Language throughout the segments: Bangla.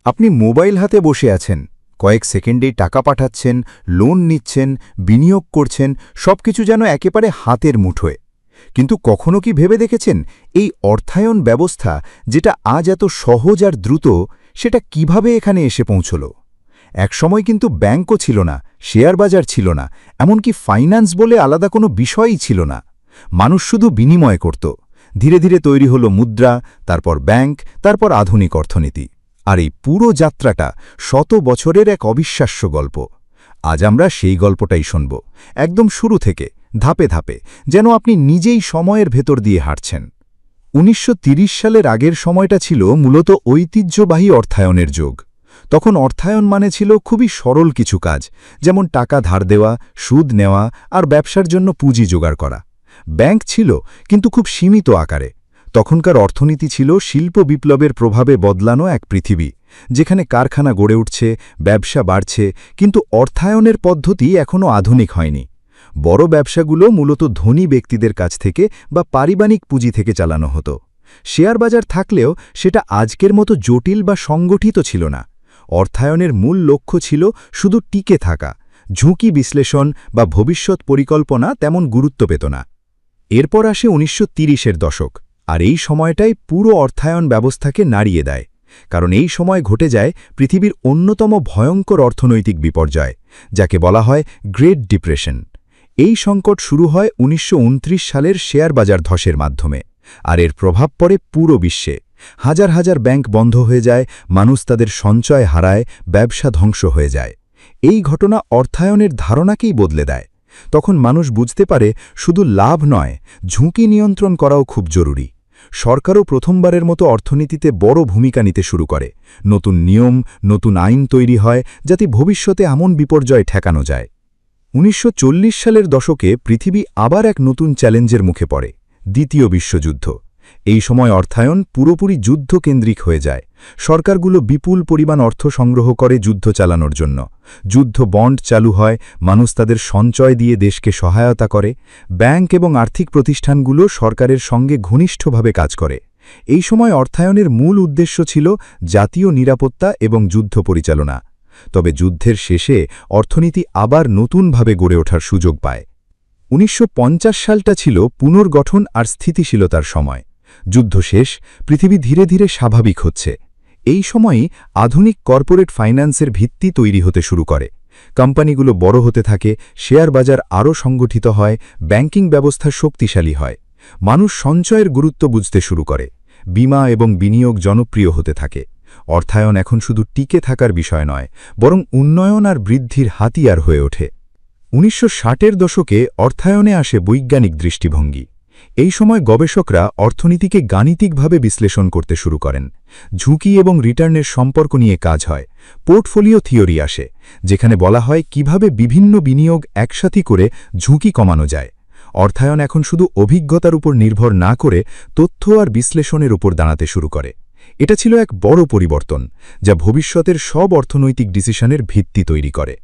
আপনি মোবাইল হাতে বসে আছেন, কয়েক সেকেন্ডেই টাকা পাঠাচ্ছেন, লোন নিচ্ছেন, বিনিয়োগ করছেন, সবকিছু যেন একেবারে হাতের মুঠোয়। কিন্তু কখনো কি ভেবে দেখেছেন এই অর্থায়ন ব্যবস্থা, যেটা আজ এত সহজ আর দ্রুত, সেটা কিভাবে এখানে এসে পৌঁছল? একসময় কিন্তু ব্যাংকও ছিল না, শেয়ার বাজার ছিল না, এমনকি ফাইন্যান্স বলে আলাদা কোনো বিষয়ই ছিল না। মানুষ শুধু বিনিময় করত। ধীরে ধীরে তৈরি হলো মুদ্রা, তারপর ব্যাংক, তারপর আধুনিক অর্থনীতি। আর এই পুরো যাত্রাটা শত বছরের এক অবিশ্বাস্য গল্প। আজ আমরা সেই গল্পটাই শুনব, একদম শুরু থেকে, ধাপে ধাপে, যেন আপনি নিজেই সময়ের ভেতর দিয়ে হাঁটছেন। ১৯৩০ সালের আগের সময়টা ছিল মূলত ঐতিহ্যবাহী অর্থায়নের যুগ। তখন অর্থায়ন মানে ছিল খুবই সরল কিছু কাজ, যেমন টাকা ধার দেওয়া, সুদ নেওয়া আর ব্যবসার জন্য পুঁজি জোগাড় করা। ব্যাংক ছিল, কিন্তু খুব সীমিত আকারে। তখনকার অর্থনীতি ছিল শিল্প বিপ্লবের প্রভাবে বদলানো এক পৃথিবী, যেখানে কারখানা গড়ে উঠছে, ব্যবসা বাড়ছে, কিন্তু অর্থায়নের পদ্ধতি এখনও আধুনিক হয়নি। বড় ব্যবসাগুলো মূলত ধনী ব্যক্তিদের কাছ থেকে বা পারিবারিক পুঁজি থেকে চালানো হতো। শেয়ার বাজার থাকলেও সেটা আজকের মতো জটিল বা সংগঠিত ছিল না। অর্থায়নের মূল লক্ষ্য ছিল শুধু টিকে থাকা। ঝুঁকি বিশ্লেষণ বা ভবিষ্যৎ পরিকল্পনা তেমন গুরুত্ব পেত না। এরপর আসে ১৯৩০-এর দশক, আর এই সময়টাই পুরো অর্থায়ন ব্যবস্থাকে নাড়িয়ে দেয়। কারণ এই সময় ঘটে যায় পৃথিবীর অন্যতম ভয়ঙ্কর অর্থনৈতিক বিপর্যয়, যাকে বলা হয় গ্রেট ডিপ্রেশন। এই সংকট শুরু হয় ১৯২৯ সালের শেয়ার বাজার ধসের মাধ্যমে, আর এর প্রভাব পড়ে পুরো বিশ্বে। হাজার হাজার ব্যাংক বন্ধ হয়ে যায়, মানুষ তাদের সঞ্চয় হারায়, ব্যবসা ধ্বংস হয়ে যায়। এই ঘটনা অর্থায়নের ধারণাকেই বদলে দেয়। তখন মানুষ বুঝতে পারে শুধু লাভ নয়, ঝুঁকি নিয়ন্ত্রণ করাও খুব জরুরি। সরকারও প্রথমবারের মতো অর্থনীতিতে বড় ভূমিকা নিতে শুরু করে। নতুন নিয়ম, নতুন আইন তৈরি হয়, যাতে ভবিষ্যতে এমন বিপর্যয় ঠেকানো যায়। ১৯৪০ সালের দশকে পৃথিবী আবার এক নতুন চ্যালেঞ্জের মুখে পড়ে, দ্বিতীয় বিশ্বযুদ্ধ। এই সময় অর্থায়ন পুরোপুরি যুদ্ধকেন্দ্রিক হয়ে যায়। সরকারগুলো বিপুল পরিমাণ অর্থ সংগ্রহ করে যুদ্ধ চালানোর জন্য। যুদ্ধ বন্ড চালু হয়, মানুষ তাদের সঞ্চয় দিয়ে দেশকে সহায়তা করে। ব্যাংক এবং আর্থিক প্রতিষ্ঠানগুলো সরকারের সঙ্গে ঘনিষ্ঠভাবে কাজ করে। এই সময় অর্থায়নের মূল উদ্দেশ্য ছিল জাতীয় নিরাপত্তা এবং যুদ্ধ পরিচালনা। তবে যুদ্ধের শেষে অর্থনীতি আবার নতুনভাবে গড়ে ওঠার সুযোগ পায়। ১৯৫০ সালটা ছিল পুনর্গঠন আর স্থিতিশীলতার সময়। যুদ্ধ শেষ, পৃথিবী ধীরে ধীরে স্বাভাবিক হচ্ছে। এই সময়ই আধুনিক কর্পোরেট ফাইন্যান্সের ভিত্তি তৈরি হতে শুরু করে। কোম্পানিগুলো বড় হতে থাকে, শেয়ার বাজার আরও সংগঠিত হয়, ব্যাংকিং ব্যবস্থা শক্তিশালী হয়। মানুষ সঞ্চয়ের গুরুত্ব বুঝতে শুরু করে। বীমা এবং বিনিয়োগ জনপ্রিয় হতে থাকে। অর্থায়ন এখন শুধু টিকে থাকার বিষয় নয়, বরং উন্নয়ন আর বৃদ্ধির হাতিয়ার হয়ে ওঠে। ১৯৬০-এর দশকে অর্থায়নে আসে বৈজ্ঞানিক দৃষ্টিভঙ্গি। এই সময় গবেষকরা অর্থনীতিকে গাণিতিকভাবে বিশ্লেষণ করতে শুরু করেন। ঝুঁকি এবং রিটার্নের সম্পর্ক নিয়ে কাজ হয়। পোর্টফোলিও থিওরি আসে, যেখানে বলা হয় কিভাবে বিভিন্ন বিনিয়োগ একসাথে করে ঝুঁকি কমানো যায়। অর্থায়ন এখন শুধু অভিজ্ঞতার উপর নির্ভর না করে তথ্য আর বিশ্লেষণের উপর দাঁড়াতে শুরু করে। এটা ছিল এক বড় পরিবর্তন, যা ভবিষ্যতের সব অর্থনৈতিক ডিসিশনের ভিত্তি তৈরি করে।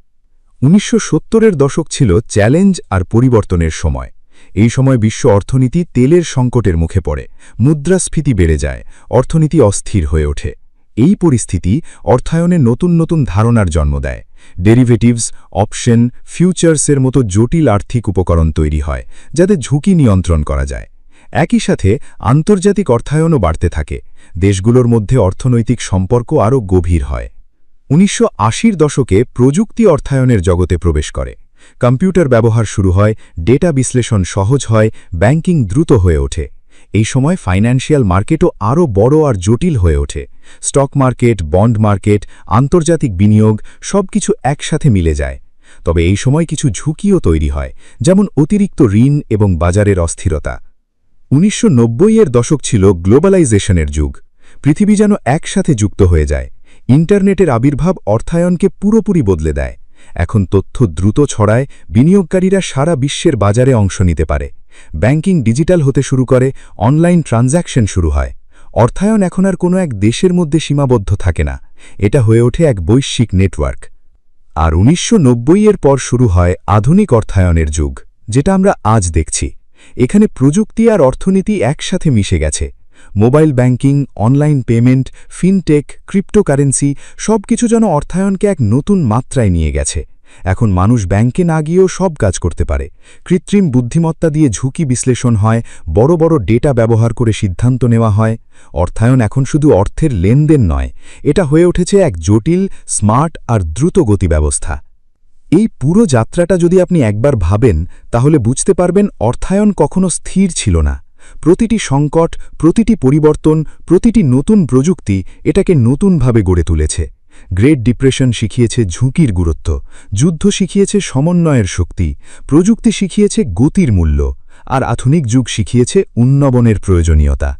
১৯৭০-এর দশক ছিল চ্যালেঞ্জ আর পরিবর্তনের সময়। এই সময় বিশ্ব অর্থনীতি তেলের সংকটের মুখে পড়ে, মুদ্রাস্ফীতি বেড়ে যায়, অর্থনীতি অস্থির হয়ে ওঠে। এই পরিস্থিতি অর্থায়নে নতুন নতুন ধারণার জন্ম দেয়। ডেরিভেটিভস, অপশন, ফিউচার্সের মতো জটিল আর্থিক উপকরণ তৈরি হয়, যাতে ঝুঁকি নিয়ন্ত্রণ করা যায়। একই সাথে আন্তর্জাতিক অর্থায়নও বাড়তে থাকে। দেশগুলোর মধ্যে অর্থনৈতিক সম্পর্ক আরও গভীর হয়। ১৯৮০-র দশকে প্রযুক্তি অর্থায়নের জগতে প্রবেশ করে। কম্পিউটার ব্যবহার শুরু হয়, ডেটা বিশ্লেষণ সহজ হয়, ব্যাংকিং দ্রুত হয়ে ওঠে। এই সময় ফাইন্যান্সিয়াল মার্কেটও আরও বড় আর জটিল হয়ে ওঠে। স্টক মার্কেট, বন্ড মার্কেট, আন্তর্জাতিক বিনিয়োগ সবকিছু একসাথে মিলে যায়। তবে এই সময় কিছু ঝুঁকিও তৈরি হয়, যেমন অতিরিক্ত ঋণ এবং বাজারের অস্থিরতা। ১৯৯০-এর দশক ছিল গ্লোবালাইজেশনের যুগ। পৃথিবী যেন একসাথে যুক্ত হয়ে যায়। ইন্টারনেটের আবির্ভাব অর্থায়নকে পুরোপুরি বদলে দেয়। এখন তথ্য দ্রুত ছড়ায়, বিনিয়োগকারীরা সারা বিশ্বের বাজারে অংশ নিতে পারে। ব্যাংকিং ডিজিটাল হতে শুরু করে, অনলাইন ট্রানজ্যাকশন শুরু হয়। অর্থায়ন এখন আর কোনো এক দেশের মধ্যে সীমাবদ্ধ থাকে না, এটা হয়ে ওঠে এক বৈশ্বিক নেটওয়ার্ক। আর ১৯৯০-এর পর শুরু হয় আধুনিক অর্থায়নের যুগ, যেটা আমরা আজ দেখছি। এখানে প্রযুক্তি আর অর্থনীতি একসাথে মিশে গেছে। Mobile banking, online payment, fintech, cryptocurrency সবকিছু যেন অর্থায়নকে এক নতুন মাত্রায় নিয়ে গেছে। এখন মানুষ ব্যাংকে না গিয়েও সব কাজ করতে পারে। কৃত্রিম বুদ্ধিমত্তা দিয়ে ঝুঁকি বিশ্লেষণ হয়, বড় বড় ডেটা ব্যবহার করে সিদ্ধান্ত নেওয়া হয়। অর্থায়ন এখন শুধু অর্থের লেনদেন নয়, এটা হয়ে উঠেছে এক জটিল, স্মার্ট আর দ্রুতগতি ব্যবস্থা। এই পুরো যাত্রাটা যদি আপনি একবার ভাবেন, তাহলে বুঝতে পারবেন অর্থায়ন কখনো স্থির ছিল না। প্রতিটি সংকট, প্রতিটি পরিবর্তন, প্রতিটি নতুন প্রযুক্তি এটাকে নতুনভাবে গড়ে তুলেছে। গ্রেট ডিপ্রেশন শিখিয়েছে ঝুঁকির গুরুত্ব, যুদ্ধ শিখিয়েছে সমন্বয়ের শক্তি, প্রযুক্তি শিখিয়েছে গতির মূল্য, আর আধুনিক যুগ শিখিয়েছে উন্নয়নের প্রয়োজনীয়তা।